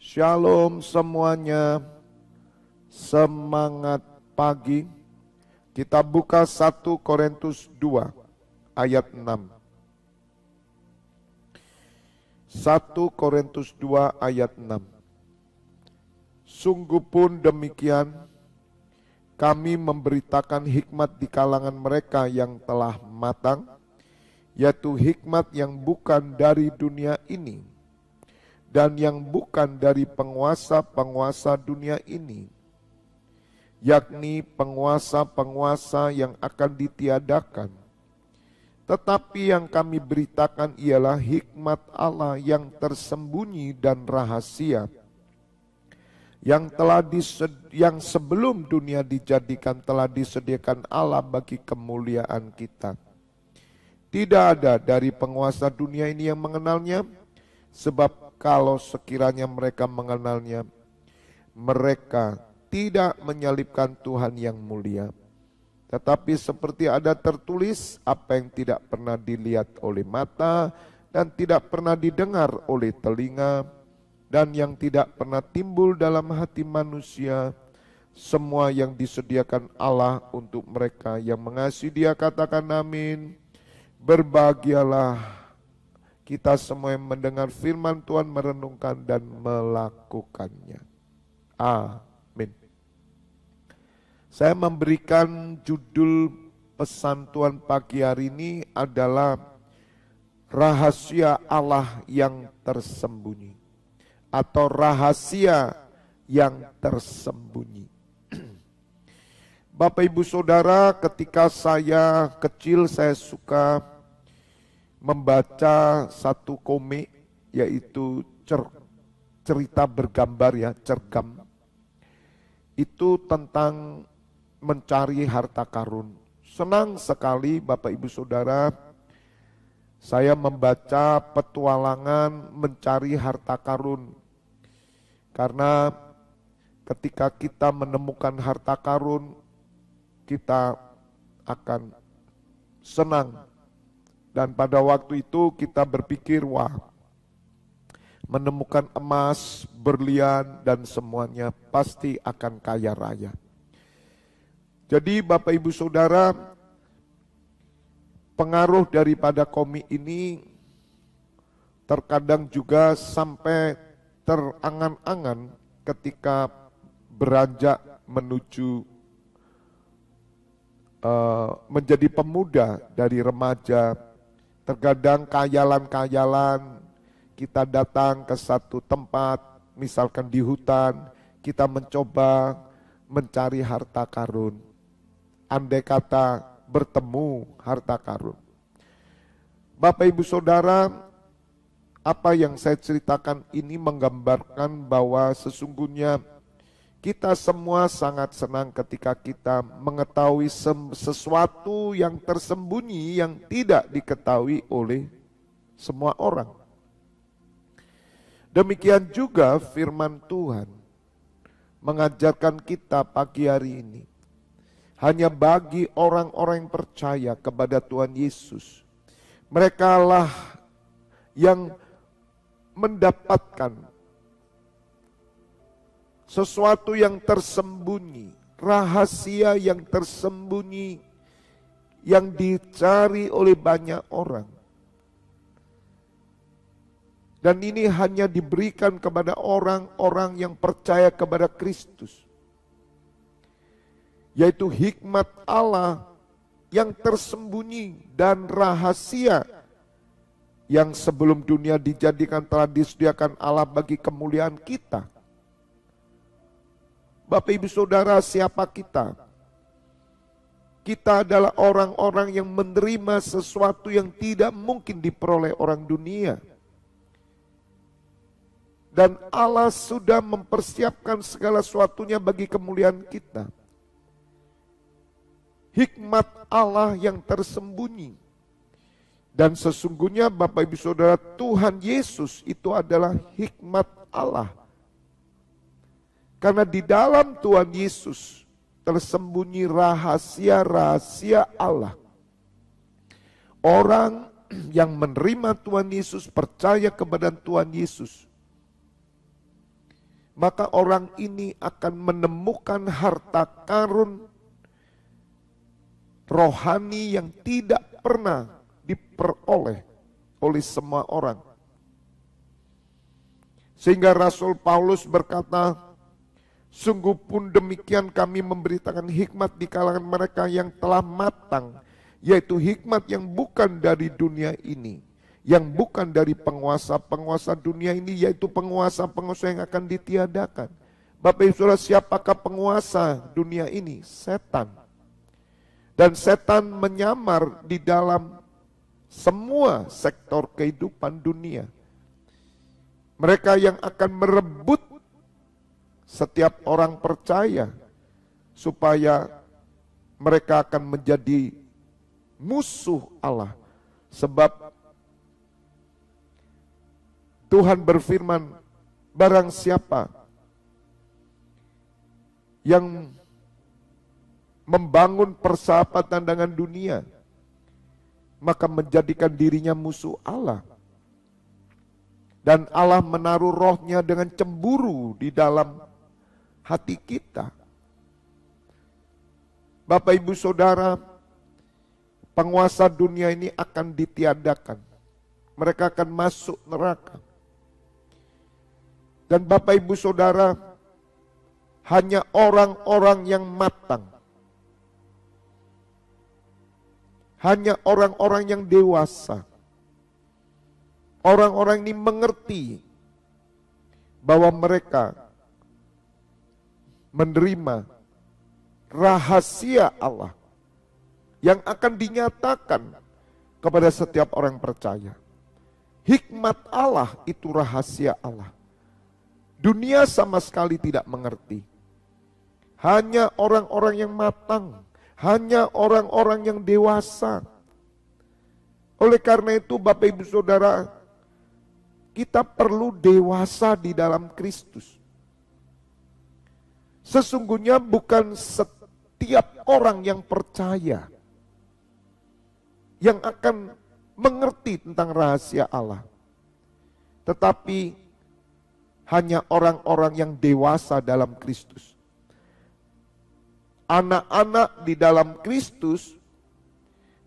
Shalom semuanya, semangat pagi. Kita buka 1 Korintus 2 ayat 6. 1 Korintus 2 ayat 6. Sungguh pun demikian, kami memberitakan hikmat di kalangan mereka yang telah matang, yaitu hikmat yang bukan dari dunia ini, dan yang bukan dari penguasa-penguasa dunia ini, yakni penguasa-penguasa yang akan ditiadakan. Tetapi yang kami beritakan ialah hikmat Allah yang tersembunyi dan rahasia, yang sebelum dunia dijadikan telah disediakan Allah bagi kemuliaan kita. Tidak ada dari penguasa dunia ini yang mengenalnya, sebab kalau sekiranya mereka mengenalnya, mereka tidak menyalibkan Tuhan yang mulia. Tetapi seperti ada tertulis, apa yang tidak pernah dilihat oleh mata, dan tidak pernah didengar oleh telinga, dan yang tidak pernah timbul dalam hati manusia, semua yang disediakan Allah untuk mereka yang mengasihi Dia. Katakan amin. Berbahagialah kita semua yang mendengar firman Tuhan, merenungkan dan melakukannya. Amin. Saya memberikan judul pesan Tuhan pagi hari ini adalah rahasia Allah yang tersembunyi, atau rahasia yang tersembunyi. Bapak Ibu Saudara, ketika saya kecil saya suka membaca satu komik, yaitu cerita bergambar ya, cergam. Itu tentang mencari harta karun. Senang sekali Bapak Ibu Saudara, saya membaca petualangan mencari harta karun. Karena ketika kita menemukan harta karun, kita akan senang. Dan pada waktu itu kita berpikir, wah, menemukan emas, berlian, dan semuanya pasti akan kaya raya. Jadi Bapak Ibu Saudara, pengaruh daripada komik ini terkadang juga sampai terangan-angan ketika beranjak menuju menjadi pemuda dari remaja. Terkadang kayalan-kayalan, kita datang ke satu tempat, misalkan di hutan, kita mencoba mencari harta karun. Andai kata bertemu harta karun. Bapak Ibu Saudara, apa yang saya ceritakan ini menggambarkan bahwa sesungguhnya kita semua sangat senang ketika kita mengetahui sesuatu yang tersembunyi yang tidak diketahui oleh semua orang. Demikian juga firman Tuhan mengajarkan kita pagi hari ini. Hanya bagi orang-orang yang percaya kepada Tuhan Yesus, merekalah yang mendapatkan sesuatu yang tersembunyi, rahasia yang tersembunyi, yang dicari oleh banyak orang. Dan ini hanya diberikan kepada orang-orang yang percaya kepada Kristus. Yaitu hikmat Allah yang tersembunyi dan rahasia yang sebelum dunia dijadikan telah disediakan Allah bagi kemuliaan kita. Bapak Ibu Saudara, siapa kita? Kita adalah orang-orang yang menerima sesuatu yang tidak mungkin diperoleh orang dunia. Dan Allah sudah mempersiapkan segala sesuatunya bagi kemuliaan kita. Hikmat Allah yang tersembunyi. Dan sesungguhnya Bapak Ibu Saudara, Tuhan Yesus itu adalah hikmat Allah. Karena di dalam Tuhan Yesus tersembunyi rahasia-rahasia Allah. Orang yang menerima Tuhan Yesus, percaya kepada Tuhan Yesus, maka orang ini akan menemukan harta karun rohani yang tidak pernah diperoleh oleh semua orang. Sehingga Rasul Paulus berkata, sungguh pun demikian kami memberitakan hikmat di kalangan mereka yang telah matang, yaitu hikmat yang bukan dari dunia ini, yang bukan dari penguasa-penguasa dunia ini, yaitu penguasa-penguasa yang akan ditiadakan. Bapak Ibu Saudara, siapakah penguasa dunia ini? Setan. Dan setan menyamar di dalam semua sektor kehidupan dunia. Mereka yang akan merebut setiap orang percaya supaya mereka akan menjadi musuh Allah. Sebab Tuhan berfirman, barang siapa yang membangun persahabatan dengan dunia, maka menjadikan dirinya musuh Allah. Dan Allah menaruh rohnya dengan cemburu di dalam hati kita. Bapak Ibu Saudara, penguasa dunia ini akan ditiadakan. Mereka akan masuk neraka. Dan Bapak Ibu Saudara, hanya orang-orang yang matang, hanya orang-orang yang dewasa, orang-orang ini mengerti bahwa mereka menerima rahasia Allah yang akan dinyatakan kepada setiap orang percaya. Hikmat Allah itu rahasia Allah. Dunia sama sekali tidak mengerti. Hanya orang-orang yang matang, hanya orang-orang yang dewasa. Oleh karena itu Bapak Ibu Saudara, kita perlu dewasa di dalam Kristus. Sesungguhnya bukan setiap orang yang percaya yang akan mengerti tentang rahasia Allah. Tetapi hanya orang-orang yang dewasa dalam Kristus. Anak-anak di dalam Kristus,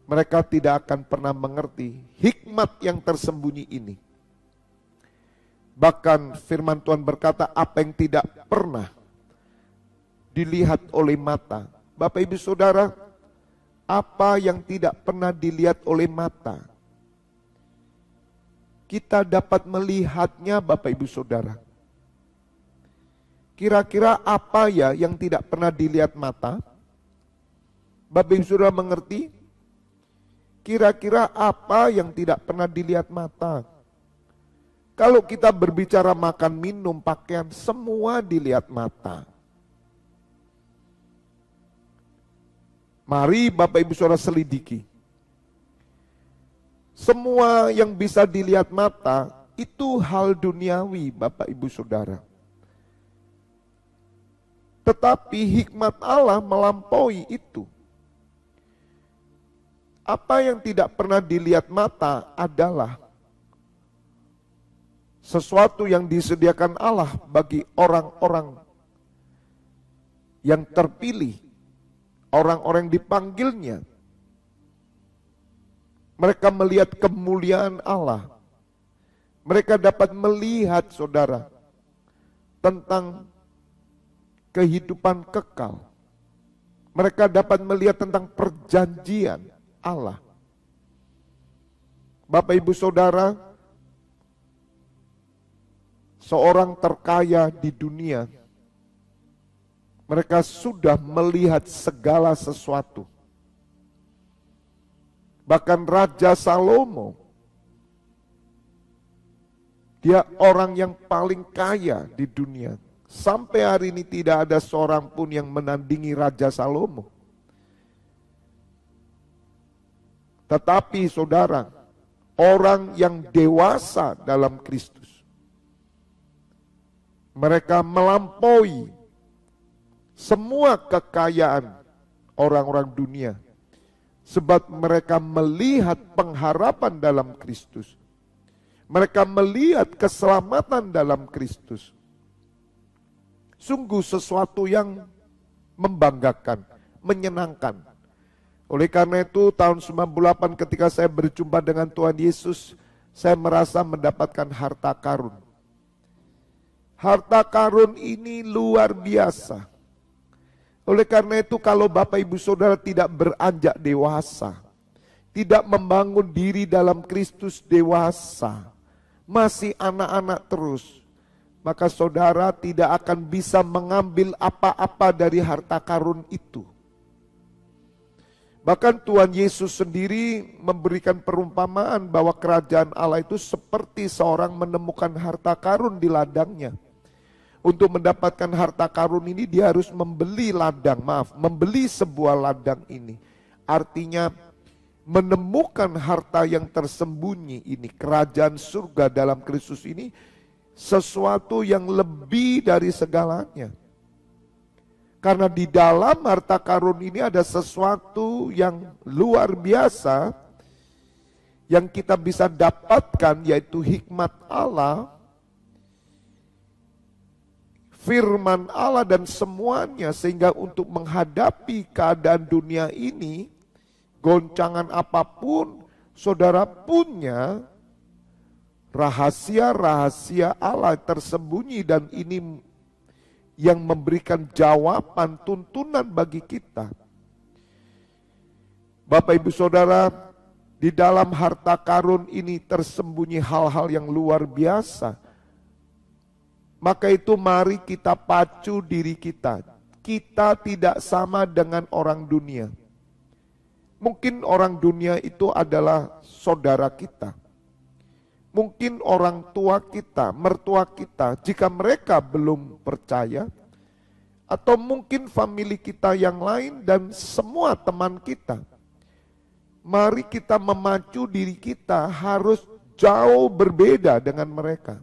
mereka tidak akan pernah mengerti hikmat yang tersembunyi ini. Bahkan firman Tuhan berkata, apa yang tidak pernah dilihat oleh mata. Bapak Ibu Saudara, apa yang tidak pernah dilihat oleh mata, kita dapat melihatnya Bapak Ibu Saudara. Kira-kira apa ya yang tidak pernah dilihat mata? Bapak Ibu Saudara mengerti? Kira-kira apa yang tidak pernah dilihat mata? Kalau kita berbicara makan, minum, pakaian, semua dilihat mata. Mari Bapak Ibu Saudara selidiki. Semua yang bisa dilihat mata itu hal duniawi Bapak Ibu Saudara. Tetapi hikmat Allah melampaui itu. Apa yang tidak pernah dilihat mata adalah sesuatu yang disediakan Allah bagi orang-orang yang terpilih, orang-orang yang dipanggilnya. Mereka melihat kemuliaan Allah. Mereka dapat melihat, saudara, tentang kehidupan kekal. Mereka dapat melihat tentang perjanjian Allah. Bapak Ibu Saudara, seorang terkaya di dunia, mereka sudah melihat segala sesuatu. Bahkan Raja Salomo, dia orang yang paling kaya di dunia. Sampai hari ini tidak ada seorang pun yang menandingi Raja Salomo. Tetapi saudara, orang yang dewasa dalam Kristus, mereka melampaui semua kekayaan orang-orang dunia. Sebab mereka melihat pengharapan dalam Kristus. Mereka melihat keselamatan dalam Kristus. Sungguh sesuatu yang membanggakan, menyenangkan. Oleh karena itu tahun 98 ketika saya berjumpa dengan Tuhan Yesus, saya merasa mendapatkan harta karun. Harta karun ini luar biasa. Oleh karena itu kalau Bapak Ibu Saudara tidak beranjak dewasa, tidak membangun diri dalam Kristus dewasa, masih anak-anak terus, maka saudara tidak akan bisa mengambil apa-apa dari harta karun itu. Bahkan Tuhan Yesus sendiri memberikan perumpamaan bahwa kerajaan Allah itu seperti seorang menemukan harta karun di ladangnya. Untuk mendapatkan harta karun ini dia harus membeli membeli sebuah ladang ini. Artinya menemukan harta yang tersembunyi ini, kerajaan surga dalam Kristus ini, sesuatu yang lebih dari segalanya. Karena di dalam harta karun ini ada sesuatu yang luar biasa yang kita bisa dapatkan, yaitu hikmat Allah, firman Allah dan semuanya, sehingga untuk menghadapi keadaan dunia ini, goncangan apapun, saudara punya rahasia-rahasia Allah tersembunyi, dan ini yang memberikan jawaban tuntunan bagi kita. Bapak Ibu Saudara, di dalam harta karun ini tersembunyi hal-hal yang luar biasa. Maka itu mari kita pacu diri kita. Kita tidak sama dengan orang dunia. Mungkin orang dunia itu adalah saudara kita. Mungkin orang tua kita, mertua kita, jika mereka belum percaya, atau mungkin famili kita yang lain dan semua teman kita. Mari kita memacu diri kita harus jauh berbeda dengan mereka.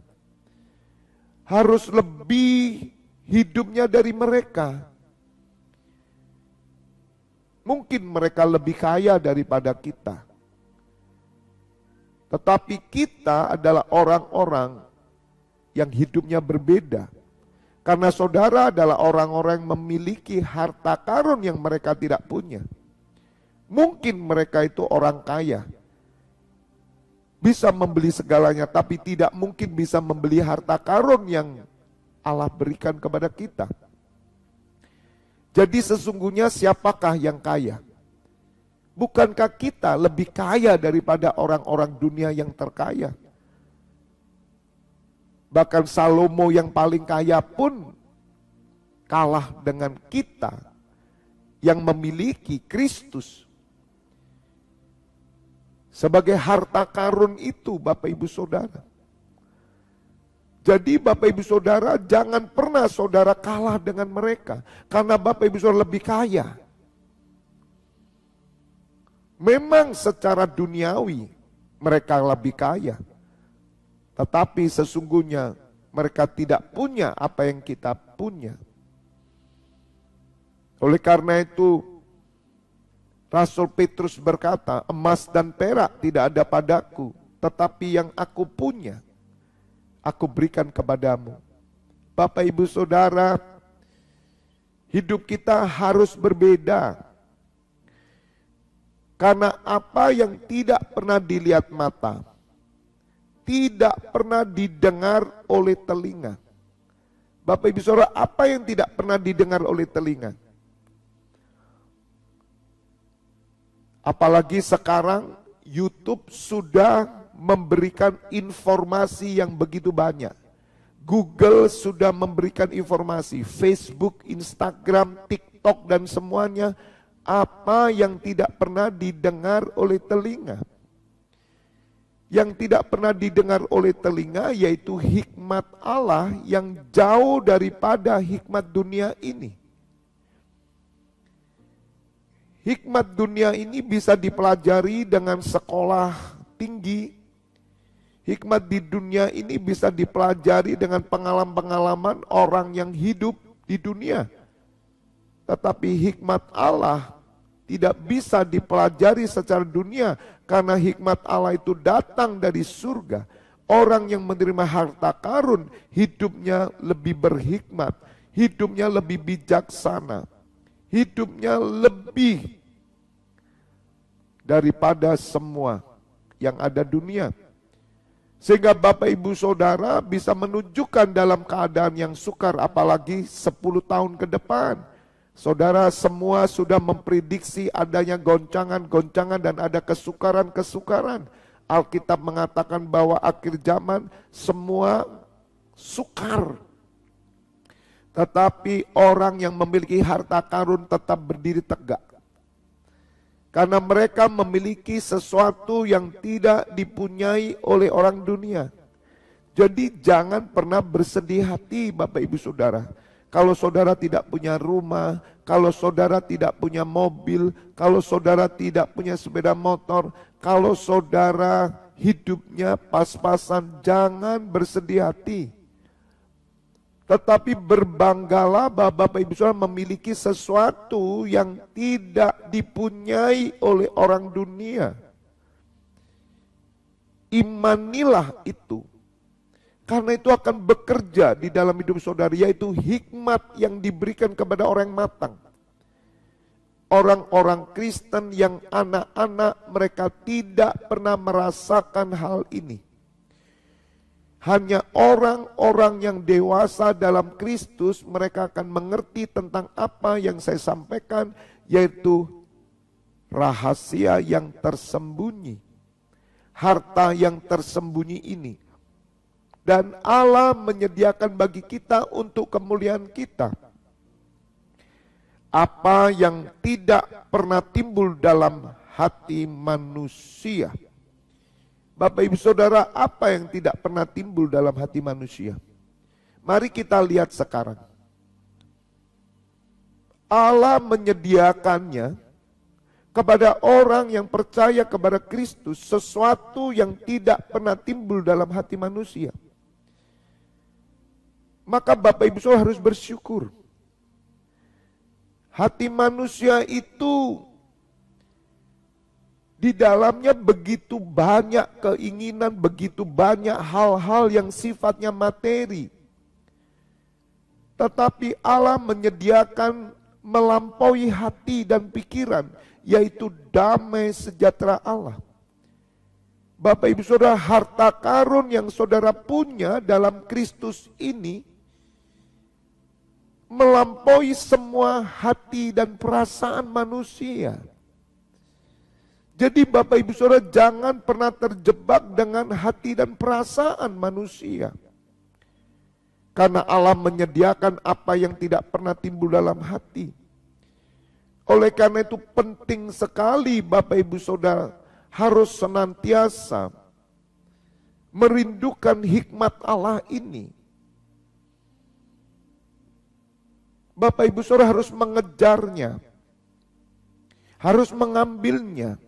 Harus lebih hidupnya dari mereka. Mungkin mereka lebih kaya daripada kita. Tetapi kita adalah orang-orang yang hidupnya berbeda. Karena saudara adalah orang-orang yang memiliki harta karun yang mereka tidak punya. Mungkin mereka itu orang kaya. Bisa membeli segalanya, tapi tidak mungkin bisa membeli harta karun yang Allah berikan kepada kita. Jadi sesungguhnya siapakah yang kaya? Bukankah kita lebih kaya daripada orang-orang dunia yang terkaya? Bahkan Salomo yang paling kaya pun kalah dengan kita yang memiliki Kristus. Sebagai harta karun itu Bapak Ibu Saudara. Jadi Bapak Ibu Saudara jangan pernah saudara kalah dengan mereka. Karena Bapak Ibu Saudara lebih kaya. Memang secara duniawi mereka lebih kaya. Tetapi sesungguhnya mereka tidak punya apa yang kita punya. Oleh karena itu Rasul Petrus berkata, emas dan perak tidak ada padaku, tetapi yang aku punya, aku berikan kepadamu. Bapak Ibu Saudara, hidup kita harus berbeda. Karena apa yang tidak pernah dilihat mata, tidak pernah didengar oleh telinga. Bapak Ibu Saudara, apa yang tidak pernah didengar oleh telinga? Apalagi sekarang YouTube sudah memberikan informasi yang begitu banyak. Google sudah memberikan informasi, Facebook, Instagram, TikTok dan semuanya. Apa yang tidak pernah didengar oleh telinga? Yang tidak pernah didengar oleh telinga yaitu hikmat Allah yang jauh daripada hikmat dunia ini. Hikmat dunia ini bisa dipelajari dengan sekolah tinggi. Hikmat di dunia ini bisa dipelajari dengan pengalaman-pengalaman orang yang hidup di dunia. Tetapi hikmat Allah tidak bisa dipelajari secara dunia karena hikmat Allah itu datang dari surga. Orang yang menerima harta karun hidupnya lebih berhikmat, hidupnya lebih bijaksana, hidupnya lebih daripada semua yang ada dunia. Sehingga Bapak Ibu Saudara bisa menunjukkan dalam keadaan yang sukar, apalagi 10 tahun ke depan. Saudara semua sudah memprediksi adanya goncangan-goncangan dan ada kesukaran-kesukaran. Alkitab mengatakan bahwa akhir zaman semua sukar. Tetapi orang yang memiliki harta karun tetap berdiri tegak. Karena mereka memiliki sesuatu yang tidak dipunyai oleh orang dunia. Jadi jangan pernah bersedih hati Bapak Ibu Saudara. Kalau saudara tidak punya rumah, kalau saudara tidak punya mobil, kalau saudara tidak punya sepeda motor, kalau saudara hidupnya pas-pasan, jangan bersedih hati. Tetapi berbanggalah bahwa Bapak Ibu Saudara memiliki sesuatu yang tidak dipunyai oleh orang dunia. Imanilah itu. Karena itu akan bekerja di dalam hidup saudara, yaitu hikmat yang diberikan kepada orang matang. Orang-orang Kristen yang anak-anak mereka tidak pernah merasakan hal ini. Hanya orang-orang yang dewasa dalam Kristus mereka akan mengerti tentang apa yang saya sampaikan, yaitu rahasia yang tersembunyi, harta yang tersembunyi ini. Dan Allah menyediakan bagi kita untuk kemuliaan kita. Apa yang tidak pernah timbul dalam hati manusia. Bapak Ibu Saudara, apa yang tidak pernah timbul dalam hati manusia? Mari kita lihat sekarang. Allah menyediakannya kepada orang yang percaya kepada Kristus sesuatu yang tidak pernah timbul dalam hati manusia. Maka Bapak Ibu Saudara harus bersyukur. Hati manusia itu di dalamnya begitu banyak keinginan, begitu banyak hal-hal yang sifatnya materi. Tetapi Allah menyediakan melampaui hati dan pikiran, yaitu damai sejahtera Allah. Bapak Ibu Saudara, harta karun yang saudara punya dalam Kristus ini melampaui semua hati dan perasaan manusia. Jadi Bapak Ibu Saudara jangan pernah terjebak dengan hati dan perasaan manusia. Karena Allah menyediakan apa yang tidak pernah timbul dalam hati. Oleh karena itu penting sekali Bapak Ibu Saudara harus senantiasa merindukan hikmat Allah ini. Bapak Ibu Saudara harus mengejarnya, harus mengambilnya,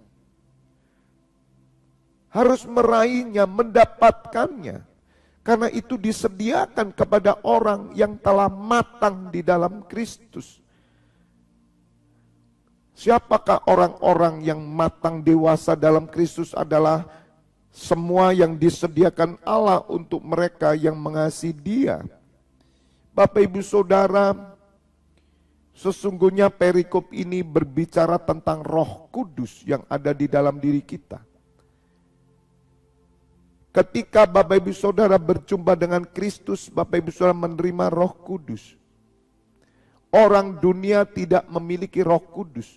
harus meraihnya, mendapatkannya. Karena itu disediakan kepada orang yang telah matang di dalam Kristus. Siapakah orang-orang yang matang dewasa dalam Kristus? Adalah semua yang disediakan Allah untuk mereka yang mengasihi Dia. Bapak Ibu Saudara, sesungguhnya perikop ini berbicara tentang Roh Kudus yang ada di dalam diri kita. Ketika Bapak Ibu Saudara berjumpa dengan Kristus, Bapak Ibu Saudara menerima Roh Kudus. Orang dunia tidak memiliki Roh Kudus.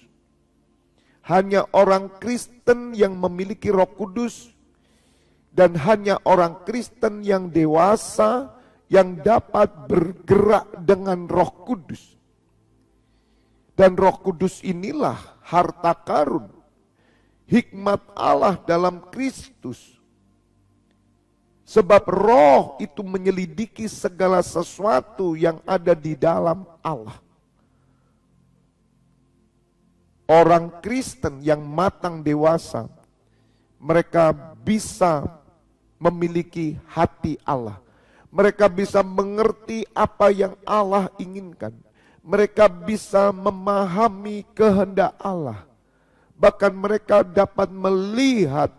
Hanya orang Kristen yang memiliki Roh Kudus, dan hanya orang Kristen yang dewasa yang dapat bergerak dengan Roh Kudus. Dan Roh Kudus inilah harta karun, hikmat Allah dalam Kristus. Sebab roh itu menyelidiki segala sesuatu yang ada di dalam Allah. Orang Kristen yang matang dewasa, mereka bisa memiliki hati Allah. Mereka bisa mengerti apa yang Allah inginkan. Mereka bisa memahami kehendak Allah. Bahkan mereka dapat melihat,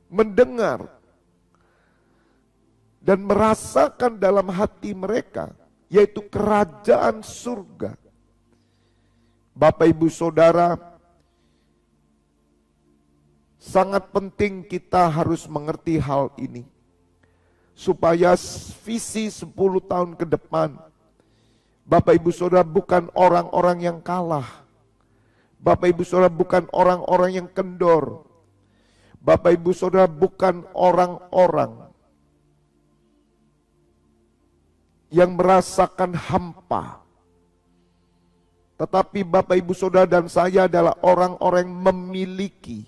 mendengar, dan merasakan dalam hati mereka yaitu kerajaan surga. Bapak Ibu Saudara, sangat penting kita harus mengerti hal ini. Supaya visi 10 tahun ke depan, Bapak Ibu Saudara bukan orang-orang yang kalah. Bapak Ibu Saudara bukan orang-orang yang kendor. Bapak Ibu Saudara bukan orang-orang yang merasakan hampa. Tetapi Bapak Ibu Saudara dan saya adalah orang-orang yang memiliki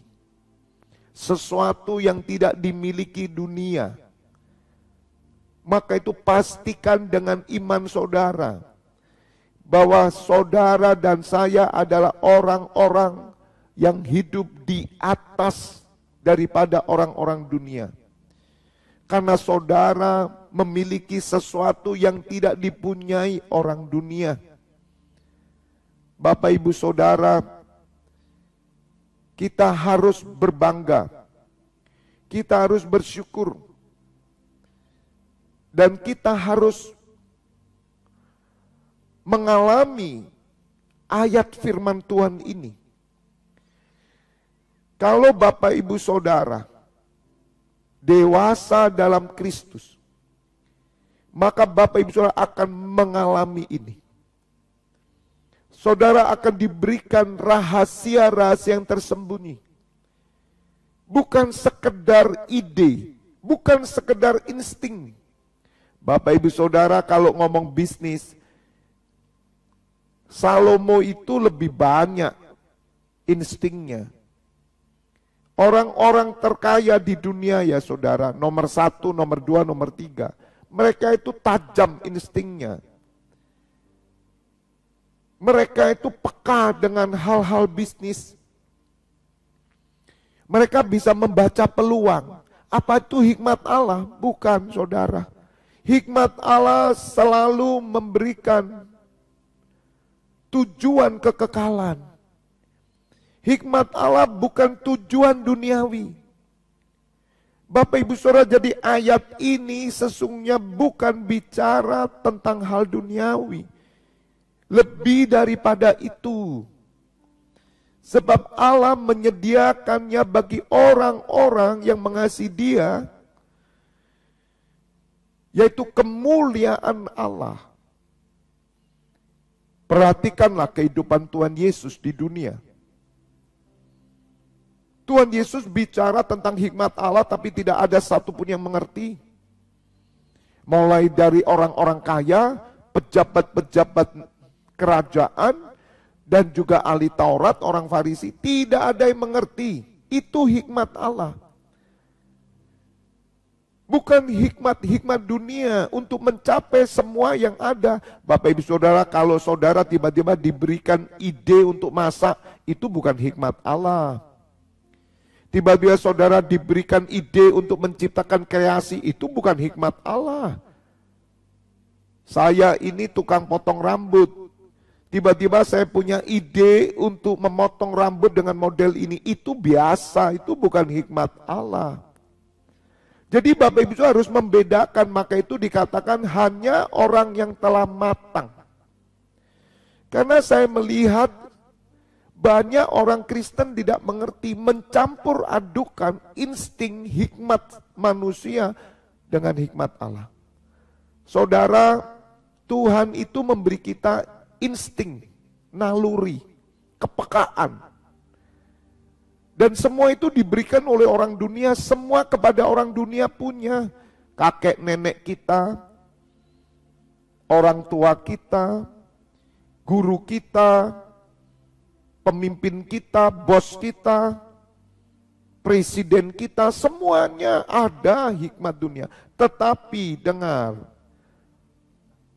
sesuatu yang tidak dimiliki dunia. Maka itu pastikan dengan iman saudara bahwa saudara dan saya adalah orang-orang yang hidup di atas daripada orang-orang dunia. Karena saudara memiliki sesuatu yang tidak dipunyai orang dunia. Bapak Ibu Saudara, kita harus berbangga. Kita harus bersyukur. Dan kita harus mengalami ayat firman Tuhan ini. Kalau Bapak Ibu Saudara dewasa dalam Kristus, maka Bapak Ibu Saudara akan mengalami ini. Saudara akan diberikan rahasia-rahasia yang tersembunyi. Bukan sekedar ide, bukan sekedar insting. Bapak Ibu Saudara kalau ngomong bisnis, Salomo itu lebih banyak instingnya. Orang-orang terkaya di dunia ya saudara, nomor 1, nomor 2, nomor 3. Mereka itu tajam instingnya. Mereka itu peka dengan hal-hal bisnis. Mereka bisa membaca peluang. Apa itu hikmat Allah? Bukan saudara. Hikmat Allah selalu memberikan tujuan kekekalan. Hikmat Allah bukan tujuan duniawi. Bapak Ibu Saudara, jadi ayat ini sesungguhnya bukan bicara tentang hal duniawi. Lebih daripada itu. Sebab Allah menyediakannya bagi orang-orang yang mengasihi Dia, yaitu kemuliaan Allah. Perhatikanlah kehidupan Tuhan Yesus di dunia. Tuhan Yesus bicara tentang hikmat Allah tapi tidak ada satupun yang mengerti. Mulai dari orang-orang kaya, pejabat-pejabat kerajaan, dan juga ahli Taurat, orang Farisi, tidak ada yang mengerti. Itu hikmat Allah. Bukan hikmat-hikmat dunia untuk mencapai semua yang ada. Bapak Ibu Saudara, kalau saudara tiba-tiba diberikan ide untuk masak, itu bukan hikmat Allah. Tiba-tiba saudara diberikan ide untuk menciptakan kreasi, itu bukan hikmat Allah. Saya ini tukang potong rambut. Tiba-tiba saya punya ide untuk memotong rambut dengan model ini. Itu biasa, itu bukan hikmat Allah. Jadi Bapak Ibu harus membedakan, maka itu dikatakan hanya orang yang telah matang. Karena saya melihat banyak orang Kristen tidak mengerti, mencampur adukan insting hikmat manusia dengan hikmat Allah. Saudara, Tuhan itu memberi kita insting, naluri, kepekaan. Dan semua itu diberikan oleh orang dunia, semua kepada orang dunia punya. Kakek nenek kita, orang tua kita, guru kita, pemimpin kita, bos kita, presiden kita, semuanya ada hikmat dunia. Tetapi dengar,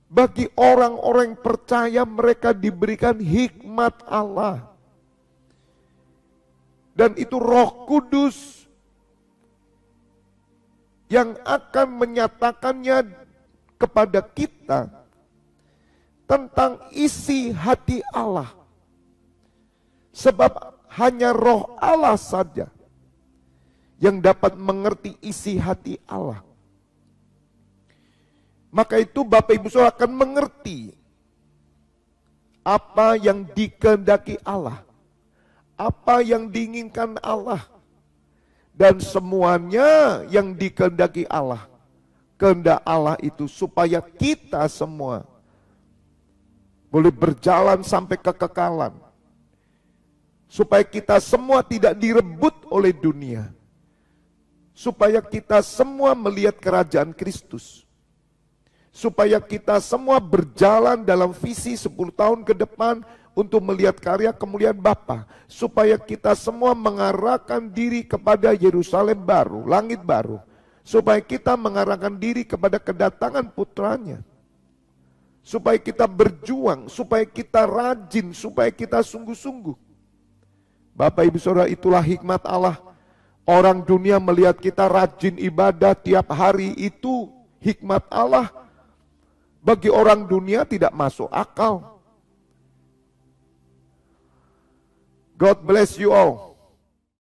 bagi orang-orang yang percaya mereka diberikan hikmat Allah. Dan itu Roh Kudus yang akan menyatakannya kepada kita tentang isi hati Allah. Sebab hanya Roh Allah saja yang dapat mengerti isi hati Allah. Maka itu Bapak Ibu Saudara akan mengerti apa yang dikehendaki Allah, apa yang diinginkan Allah, dan semuanya yang dikehendaki Allah. Kehendak Allah itu supaya kita semua boleh berjalan sampai kekekalan, supaya kita semua tidak direbut oleh dunia, supaya kita semua melihat kerajaan Kristus, supaya kita semua berjalan dalam visi 10 tahun ke depan untuk melihat karya kemuliaan Bapa, supaya kita semua mengarahkan diri kepada Yerusalem baru, langit baru, supaya kita mengarahkan diri kepada kedatangan putranya, supaya kita berjuang, supaya kita rajin, supaya kita sungguh-sungguh. Bapak Ibu Saudara, itulah hikmat Allah. Orang dunia melihat kita rajin ibadah tiap hari, itu hikmat Allah. Bagi orang dunia tidak masuk akal. God bless you all.